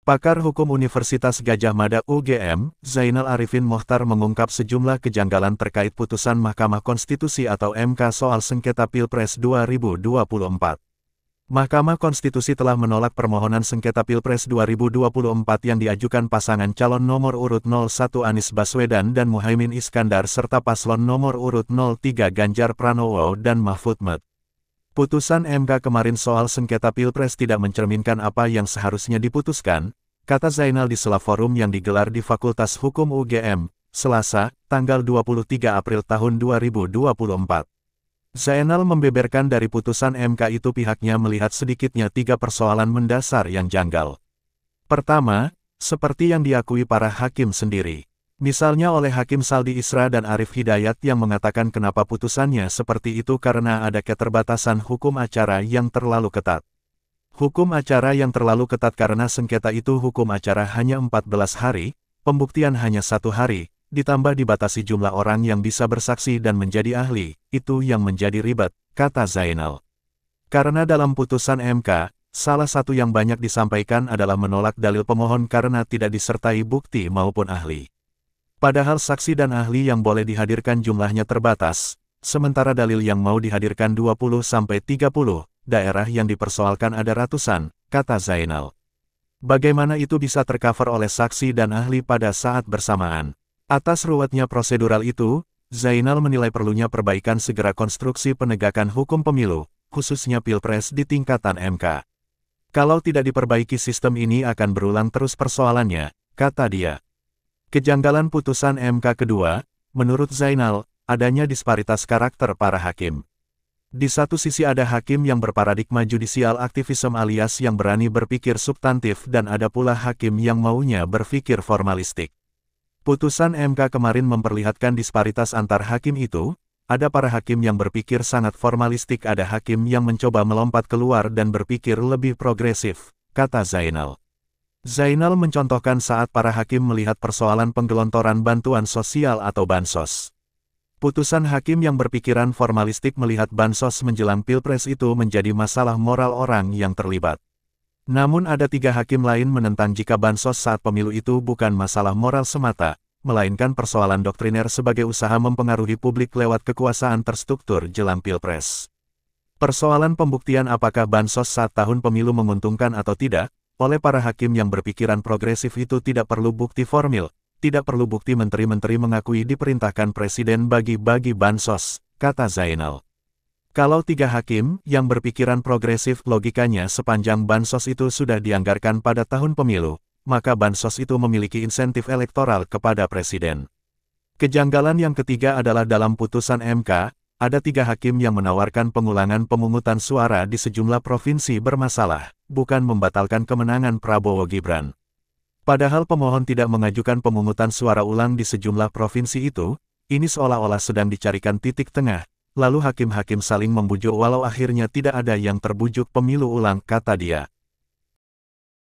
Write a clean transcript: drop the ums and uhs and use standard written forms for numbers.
Pakar Hukum Universitas Gadjah Mada UGM, Zainal Arifin Mochtar mengungkap sejumlah kejanggalan terkait putusan Mahkamah Konstitusi atau MK soal sengketa Pilpres 2024. Mahkamah Konstitusi telah menolak permohonan sengketa Pilpres 2024 yang diajukan pasangan calon nomor urut 01 Anies Baswedan dan Muhaimin Iskandar serta paslon nomor urut 03 Ganjar Pranowo dan Mahfud MD. Putusan MK kemarin soal sengketa Pilpres tidak mencerminkan apa yang seharusnya diputuskan, kata Zainal di sela forum yang digelar di Fakultas Hukum UGM, Selasa, tanggal 23 April tahun 2024. Zainal membeberkan dari putusan MK itu pihaknya melihat sedikitnya 3 persoalan mendasar yang janggal. Pertama, seperti yang diakui para hakim sendiri. Misalnya oleh Hakim Saldi Isra dan Arif Hidayat yang mengatakan kenapa putusannya seperti itu karena ada keterbatasan hukum acara yang terlalu ketat. Hukum acara yang terlalu ketat karena sengketa itu hukum acara hanya 14 hari, pembuktian hanya 1 hari, ditambah dibatasi jumlah orang yang bisa bersaksi dan menjadi ahli, itu yang menjadi ribet, kata Zainal. Karena dalam putusan MK, salah satu yang banyak disampaikan adalah menolak dalil pemohon karena tidak disertai bukti maupun ahli. Padahal saksi dan ahli yang boleh dihadirkan jumlahnya terbatas, sementara dalil yang mau dihadirkan 20-30, daerah yang dipersoalkan ada ratusan, kata Zainal. Bagaimana itu bisa tercover oleh saksi dan ahli pada saat bersamaan? Atas ruwetnya prosedural itu, Zainal menilai perlunya perbaikan segera konstruksi penegakan hukum pemilu, khususnya Pilpres di tingkatan MK. Kalau tidak diperbaiki sistem ini akan berulang terus persoalannya, kata dia. Kejanggalan putusan MK kedua, menurut Zainal, adanya disparitas karakter para hakim. Di satu sisi ada hakim yang berparadigma judicial activism alias yang berani berpikir substantif dan ada pula hakim yang maunya berpikir formalistik. Putusan MK kemarin memperlihatkan disparitas antar hakim itu, ada para hakim yang berpikir sangat formalistik, ada hakim yang mencoba melompat keluar dan berpikir lebih progresif, kata Zainal. Zainal mencontohkan saat para hakim melihat persoalan penggelontoran bantuan sosial atau bansos. Putusan hakim yang berpikiran formalistik melihat bansos menjelang Pilpres itu menjadi masalah moral orang yang terlibat. Namun ada 3 hakim lain menentang jika bansos saat pemilu itu bukan masalah moral semata, melainkan persoalan doktriner sebagai usaha mempengaruhi publik lewat kekuasaan terstruktur jelang Pilpres. Persoalan pembuktian apakah bansos saat tahun pemilu menguntungkan atau tidak, oleh para hakim yang berpikiran progresif itu tidak perlu bukti formil, tidak perlu bukti menteri-menteri mengakui diperintahkan presiden bagi-bagi bansos, kata Zainal. Kalau 3 hakim yang berpikiran progresif logikanya sepanjang bansos itu sudah dianggarkan pada tahun pemilu, maka bansos itu memiliki insentif elektoral kepada presiden. Kejanggalan yang ketiga adalah dalam putusan MK, ada 3 hakim yang menawarkan pengulangan pemungutan suara di sejumlah provinsi bermasalah, bukan membatalkan kemenangan Prabowo Gibran. Padahal pemohon tidak mengajukan pemungutan suara ulang di sejumlah provinsi itu, ini seolah-olah sedang dicarikan titik tengah, lalu hakim-hakim saling membujuk walau akhirnya tidak ada yang terbujuk pemilu ulang, kata dia.